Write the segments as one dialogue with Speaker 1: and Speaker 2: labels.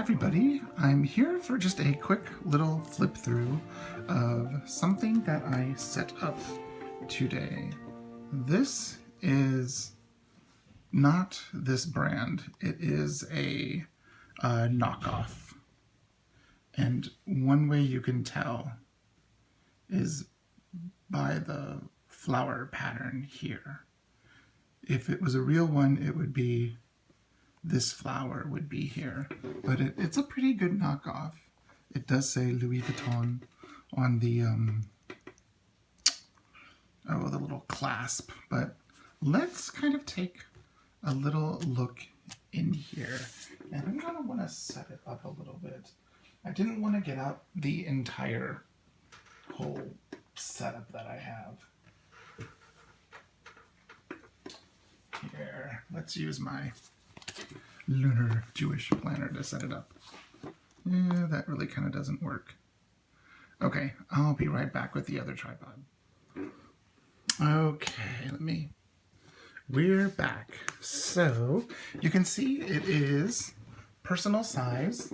Speaker 1: everybody, I'm here for just a quick little flip through of something that I set up today. This is not this brand, it is a knockoff. And one way you can tell is by the flower pattern here. If it was a real one, it would be this flower would be here, but it's a pretty good knockoff. It does say Louis Vuitton on the the little clasp, but let's kind of take a little look in here, and I'm gonna want to set it up a little bit. I didn't want to get out the entire whole setup that I have here. Let's use my lunar Jewish planner to set it up. Yeah, that really kind of doesn't work. Okay, I'll be right back with the other tripod. Okay, we're back. So you can see it is personal size.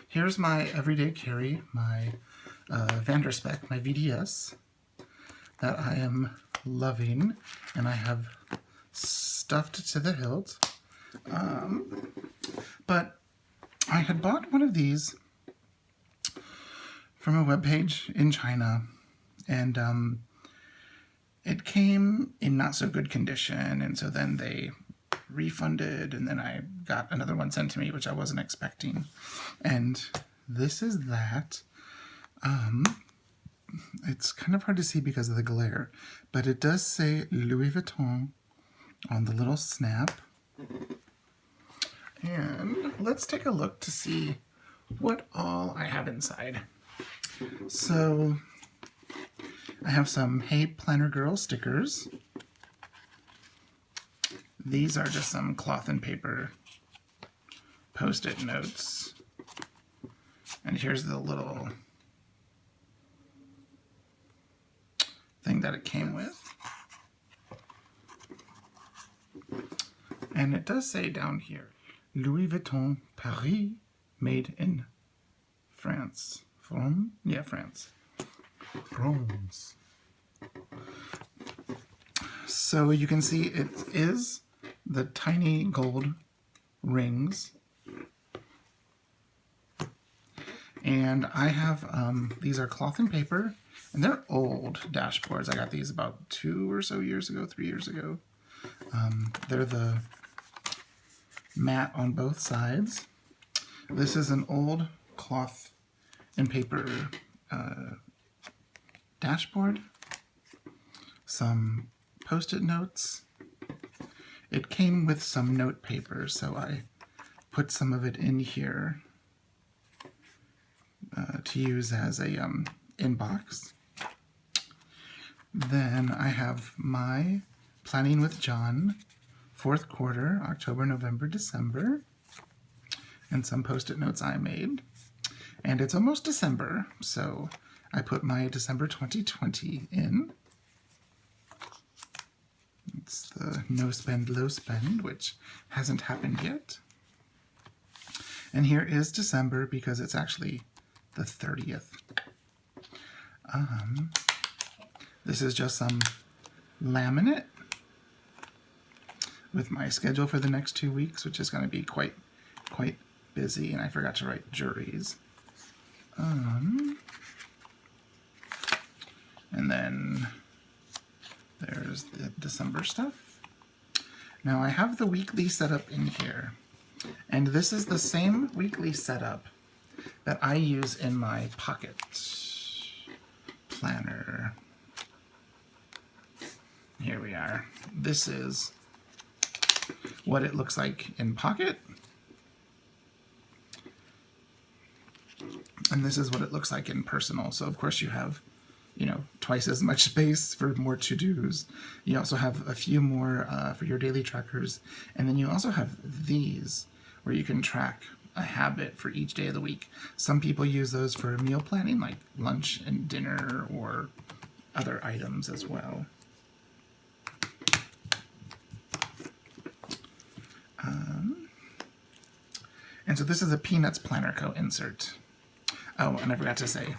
Speaker 1: Here's my everyday carry, my Vanderspec, my VDS that I am loving, and I have stuffed to the hilt. But I had bought one of these from a webpage in China, and it came in not so good condition, and so then they refunded, and then I got another one sent to me, which I wasn't expecting. And this is that. It's kind of hard to see because of the glare, but it does say Louis Vuitton on the little snap. And let's take a look to see what all I have inside. So I have some Hey Planner Girl stickers. These are just some cloth and paper post-it notes. And here's the little thing that it came with. And it does say down here, Louis Vuitton Paris, made in France. France. So you can see it is the tiny gold rings. And I have, these are cloth and paper, and they're old dashboards. I got these about 2 or so years ago, 3 years ago. They're the matte on both sides. This is an old cloth and paper dashboard. Some post-it notes. It came with some note paper, so I put some of it in here to use as a inbox. Then I have my Planning with John, 4th quarter, October, November, December, and some post-it notes I made. And it's almost December, so I put my December 2020 in. It's the no spend, low spend, which hasn't happened yet. And here is December because it's actually the 30th. This is just some laminate with my schedule for the next 2 weeks, which is going to be quite busy, and I forgot to write juries. And then there's the December stuff. Now I have the weekly setup in here, and this is the same weekly setup that I use in my pocket planner. Here we are. This is what it looks like in pocket. And this is what it looks like in personal. So of course you have, twice as much space for more to-dos. You also have a few more for your daily trackers. And then you also have these where you can track a habit for each day of the week. Some people use those for meal planning, like lunch and dinner, or other items as well. And so this is a Peanuts Planner Co. insert. Oh, and I forgot to say,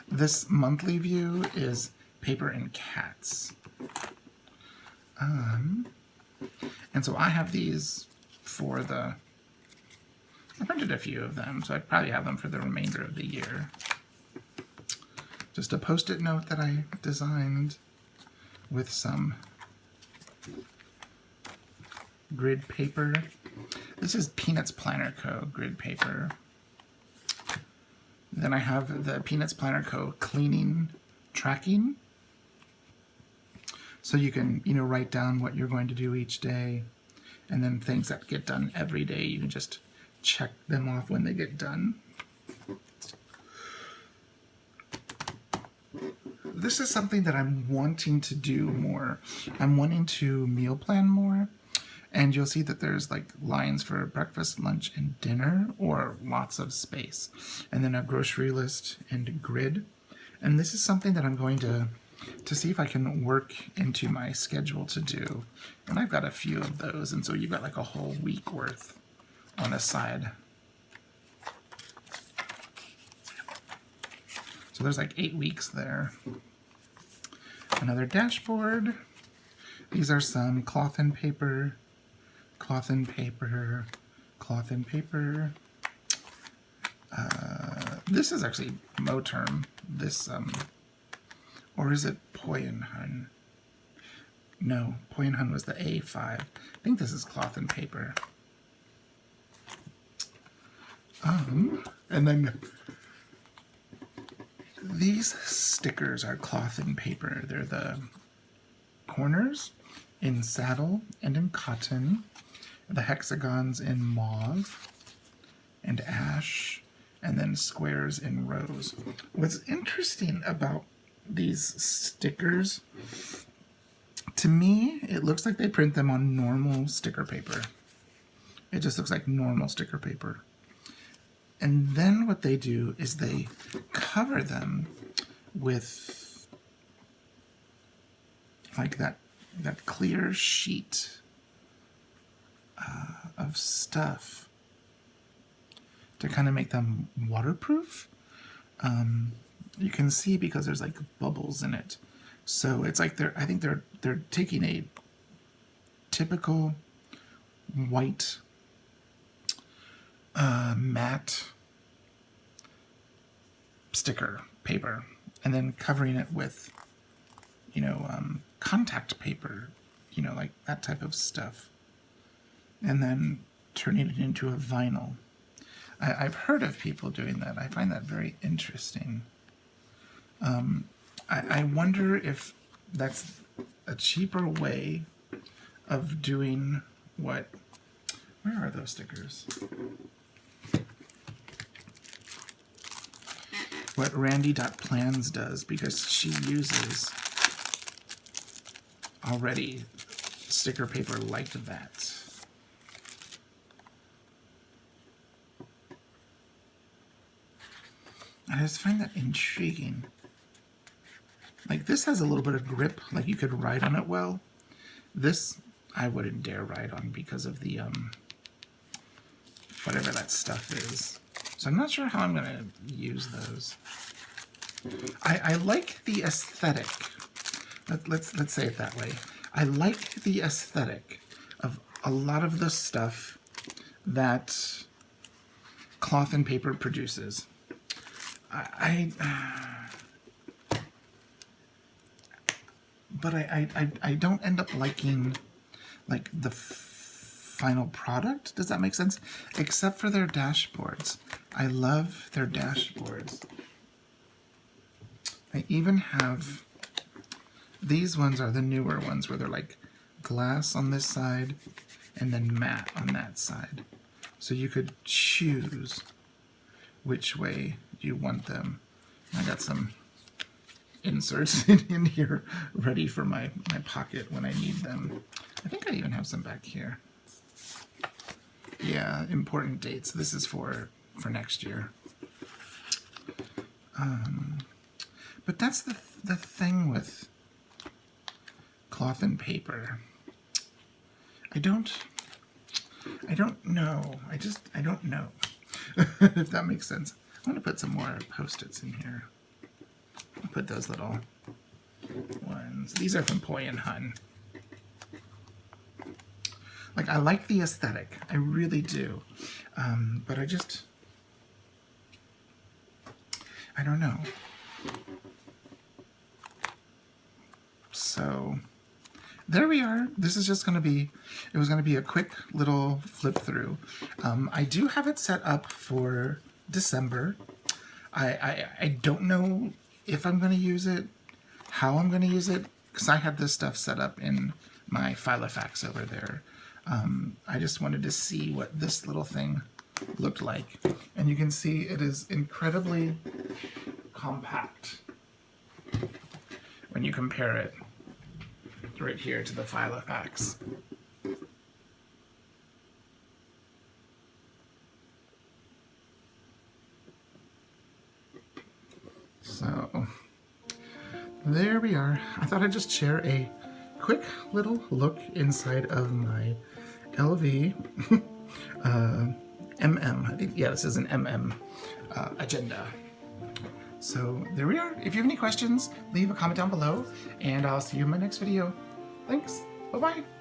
Speaker 1: this monthly view is Paper and Cats. And so I have these for I printed a few of them, so I'd probably have them for the remainder of the year. Just a post-it note that I designed with some grid paper. This is Peanuts Planner Co. grid paper. Then I have the Peanuts Planner Co. cleaning tracking. So you can, write down what you're going to do each day, and then things that get done every day, you can just check them off when they get done. This is something that I'm wanting to do more. I'm wanting to meal plan more, and you'll see that there's like lines for breakfast, lunch, and dinner, or lots of space, and then a grocery list and a grid. And this is something that I'm going to see if I can work into my schedule to do. And I've got a few of those, and so you've got like a whole week worth on the side. So there's like 8 weeks there. Another dashboard. These are some cloth and paper, cloth and paper, cloth and paper. This is actually Moterm. This, or is it Poyenhun? No, Poyenhun was the A5. I think this is cloth and paper. And then these stickers are cloth and paper. They're the corners in saddle and in cotton, the hexagons in mauve and ash, and then squares in rose. What's interesting about these stickers, to me, it looks like they print them on normal sticker paper. It just looks like normal sticker paper. And then what they do is they cover them with like that clear sheet of stuff to kind of make them waterproof. You can see because there's like bubbles in it. So it's like I think they're taking a typical white matte sticker paper and then covering it with, contact paper, like that type of stuff, and then turning it into a vinyl. I've heard of people doing that. I find that very interesting. I wonder if that's a cheaper way of doing what... Where are those stickers? What Randy.plans does, because she uses already sticker paper like that. I just find that intriguing. Like, this has a little bit of grip, like you could ride on it well. This, I wouldn't dare ride on because of the, whatever that stuff is. So I'm not sure how I'm going to use those. I like the aesthetic. Let's say it that way. I like the aesthetic of a lot of the stuff that cloth and paper produces. But I don't end up liking like the final product. Does that make sense? Except for their dashboards. I love their dashboards. I even have these ones are the newer ones where they're like glass on this side and then matte on that side. So you could choose which way you want them. I got some inserts in here ready for my pocket when I need them. I think I even have some back here. Yeah, important dates. This is for next year. But that's the thing with cloth and paper. I don't know. I don't know. if that makes sense. I'm going to put some more Post-its in here. I'll put those little ones. These are from Poi and Hun. Like, I like the aesthetic. I really do. But I don't know. So there we are. This is just going to be, it was going to be a quick little flip through. I do have it set up for December. I don't know if I'm going to use it, how I'm going to use it, because I had this stuff set up in my Filofax over there. I just wanted to see what this little thing looked like. And you can see it is incredibly compact when you compare it right here to the Filofax. So there we are. I thought I'd just share a quick little look inside of my LV MM. I think, yeah, this is an MM agenda. So there we are. If you have any questions, leave a comment down below, and I'll see you in my next video. Thanks. Bye-bye.